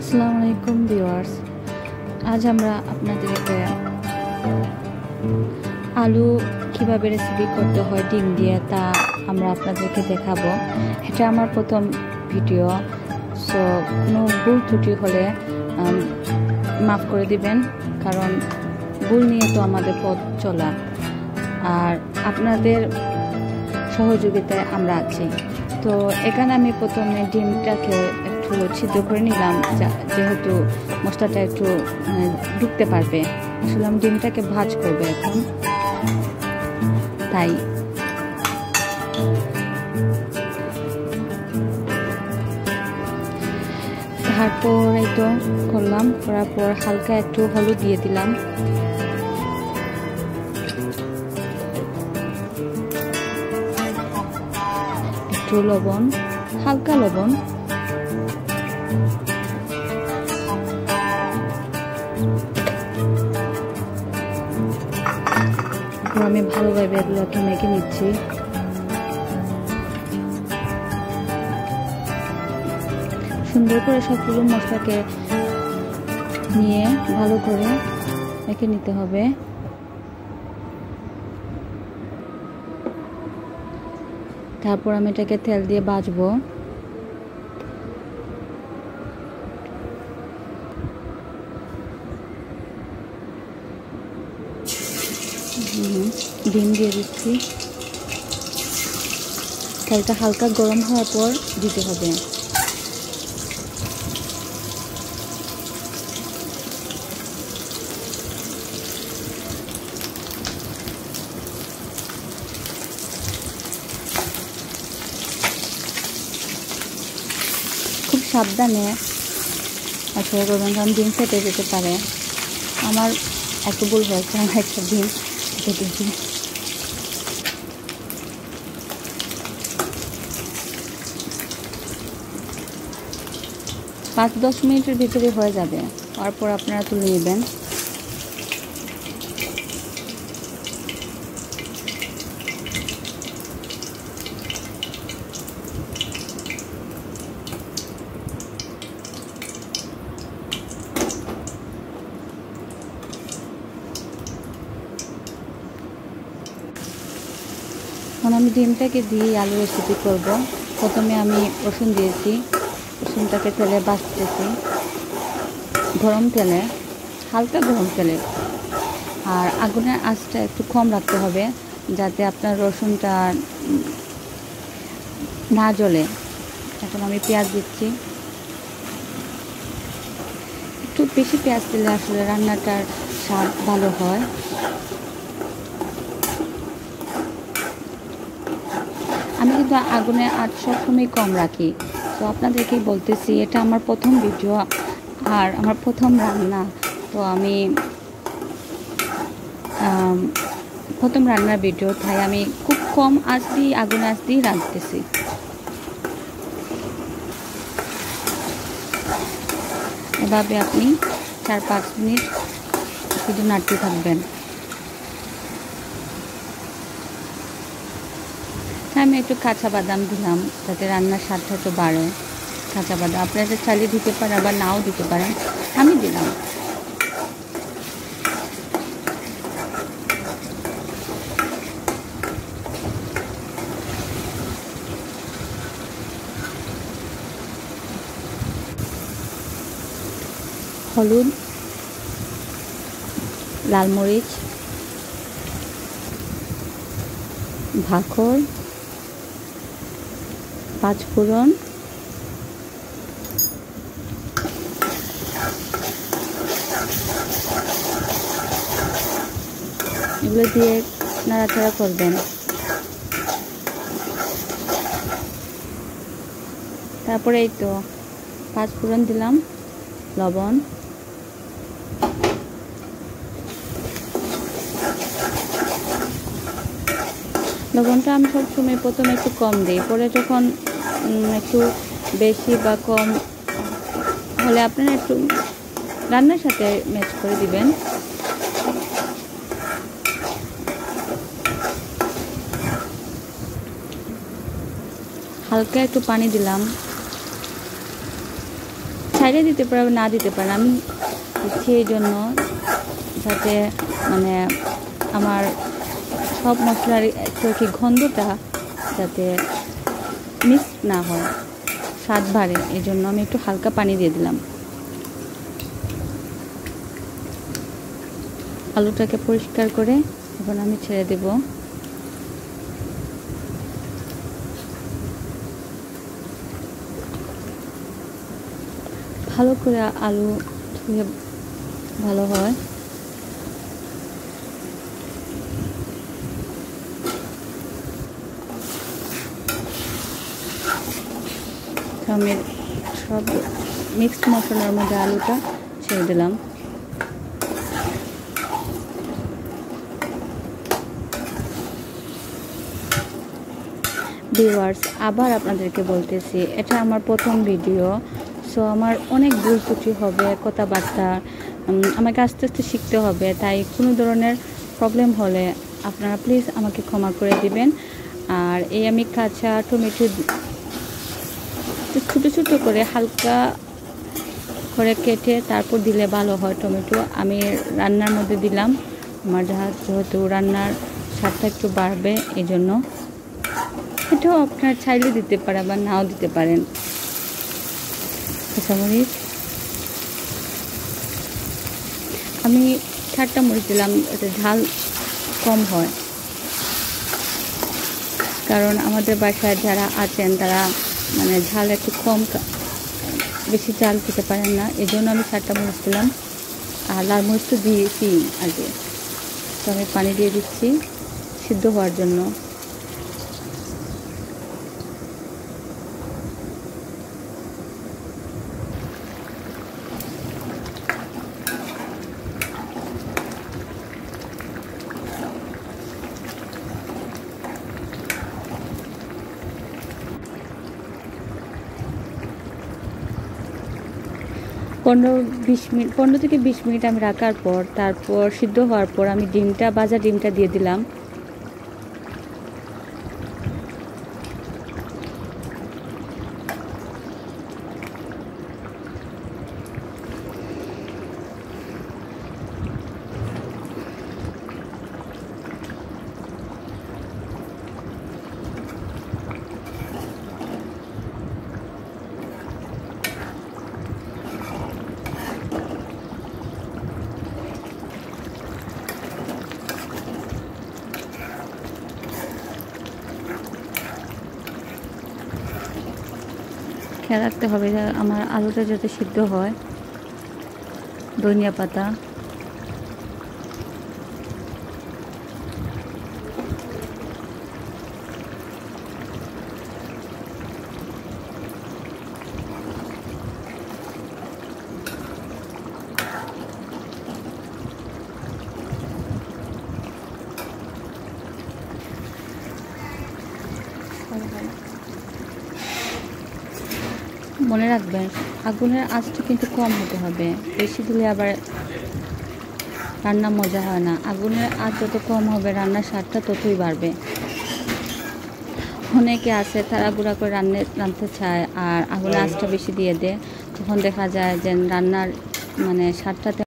আসসালামু আলাইকুম ভিউয়ার্স, আজ আমরা আপনাদেরকে আলু কিভাবে রেসিপি করতে হয় ডিম দিয়ে তা আমরা আপনাদেরকে দেখাবো। এটা আমার প্রথম ভিডিও, সো কোনো ভুল ত্রুটি হলে মাফ করে দিবেন, কারণ ভুল নিয়ে তো আমাদের পথ চলা, আর আপনাদের সহযোগিতায় আমরা আছি। তো এখানে আমি প্রথমে ডিমটাকে একটু সিদ্ধ করে নিলাম, যেহেতু মশলাটা একটু ঢুকতে পারবে। আসলে আমি ডিমটাকে ভাজ করবো এখন, তাই তারপর এই তো করলাম, করার পর হালকা একটু হলুদ দিয়ে দিলাম, একটু লবণ, হালকা লবণ, আমি ভালোভাবে এগুলোকে মেখে নিচ্ছি। সুন্দর করে সবগুলো মশলাকে নিয়ে ভালো করে মেখে নিতে হবে। তারপর আমি এটাকে তেল দিয়ে ভাজবো। ডিম দিয়ে দিচ্ছি, তেলটা হালকা গরম হওয়ার পর দিতে হবে। খুব সাবধানে আসলে করবেন, কারণ ডিম ফেটে যেতে পারে। আমার একটু ভুল হয়েছে, আমার একটা ডিম ফেটেছি। 5-10 মিনিটের ভিতরে হয়ে যাবে, তারপর আপনারা তুলে নেবেন। এখন আমি ডিমটাকে দিয়ে আলু রেসিপি করব। প্রথমে আমি রসুন দিয়েছি, রসুনটাকে তেলে ভাজতেছি, গরম তেলে, হালকা গরম তেলে। আর আগুনের আঁচটা একটু কম রাখতে হবে, যাতে আপনার রসুনটা না জ্বলে। এখন আমি পেঁয়াজ দিচ্ছি, একটু বেশি পেঁয়াজ দিলে আসলে রান্নাটার স্বাদ ভালো হয়। আমি কিন্তু আগুনের আঁচ সবসময় কম রাখি। তো আপনাদেরকেই বলতেছি, এটা আমার প্রথম ভিডিও আর আমার প্রথম রান্না, তো আমি প্রথম রান্নার ভিডিও, তাই আমি খুব কম আঁচ দিয়ে, আগুন আঁচ দিয়ে রাঁধতেছি। এভাবে আপনি 4-5 মিনিট শুধু নাড়তে থাকবেন। আমি একটু কাঁচা বাদাম দিলাম, যাতে রান্নার স্বাদটা একটু বাড়ে। কাঁচা বাদাম আপনারা চালিয়ে দিতে পারেন, আবার নাও দিতে পারেন, আমি দিলাম। হলুদ, লাল মরিচ, ভাখর, 5 ফোড়ন, এগুলো দিয়ে নাড়াচাড়া করবেন। তারপরে এই তো 5 ফোড়ন দিলাম, লবণ, লবণটা আমি সবসময় প্রথমে একটু কম দিই, পরে যখন একটু বেশি বা কম হলে আপনারা একটু রান্নার সাথে ম্যাচ করে দিবেন। হালকা একটু পানি দিলাম, চাইলে দিতে পারেন, না দিতে পারেন। আমি দিচ্ছি এই জন্য যাতে মানে আমার সব মশলার একটু কি গন্ধটা যাতে মিক্স না হয়, স্বাদ বাড়ে, এই জন্য আমি একটু হালকা পানি দিয়ে দিলাম। আলুটাকে পরিষ্কার করে এখন আমি ছেড়ে দেব। ভালো করে আলু ধুয়ে ভালো হয়। আমি সব মিক্সড মশলার মধ্যে আলুটা ছেড়ে দিলাম। ভিউয়ার্স, আবার আপনাদেরকে বলতেছি, এটা আমার প্রথম ভিডিও, সো আমার অনেক ভুল ত্রুটি হবে, কথাবার্তা আমাকে আস্তে আস্তে শিখতে হবে। তাই কোনো ধরনের প্রবলেম হলে আপনারা প্লিজ আমাকে ক্ষমা করে দিবেন। আর এই আমি কাঁচা টমেটো ছোটো ছোটো করে হালকা করে কেটে তারপর দিলে ভালো হয় টমেটো। আমি রান্নার মধ্যে দিলাম, আমার যেহেতু রান্নার স্বাদটা একটু বাড়বে, এই জন্য। এটাও আপনার চাইলে দিতে পারে বা নাও দিতে পারেন। কাঁচামরিচ আমি 4টা মরিচ দিলাম, এতে ঝাল কম হয়, কারণ আমাদের বাসায় যারা আছেন তারা মানে ঝাল একটু কম, বেশি ঝাল খেতে পারেন না, এই জন্য আমি 4টা মরিচ দিলাম। আর লাল মরিচ তো দিয়েছি আগে, তো আমি পানি দিয়ে দিচ্ছি সিদ্ধ হওয়ার জন্য। পনেরো থেকে 20 মিনিট আমি রাখার পর, তারপর সিদ্ধ হওয়ার পর আমি ভাজা ডিমটা দিয়ে দিলাম। খেয়াল রাখতে হবে যে আমার আলুটা যাতে সিদ্ধ হয়। ধনিয়া পাতা, মনে রাখবেন আগুনের আঁচটা কিন্তু কম হতে হবে, বেশি দিলে আবার রান্না মজা হয় না। আগুনের আঁচ যত কম হবে রান্নার স্বাদটা ততই বাড়বে। অনেকে আছে তাড়াহুড়া করে রাঁধতে চায় আর আগুনের আঁচটা বেশি দিয়ে দেয়, তখন দেখা যায় যে রান্নার মানে স্বাদটা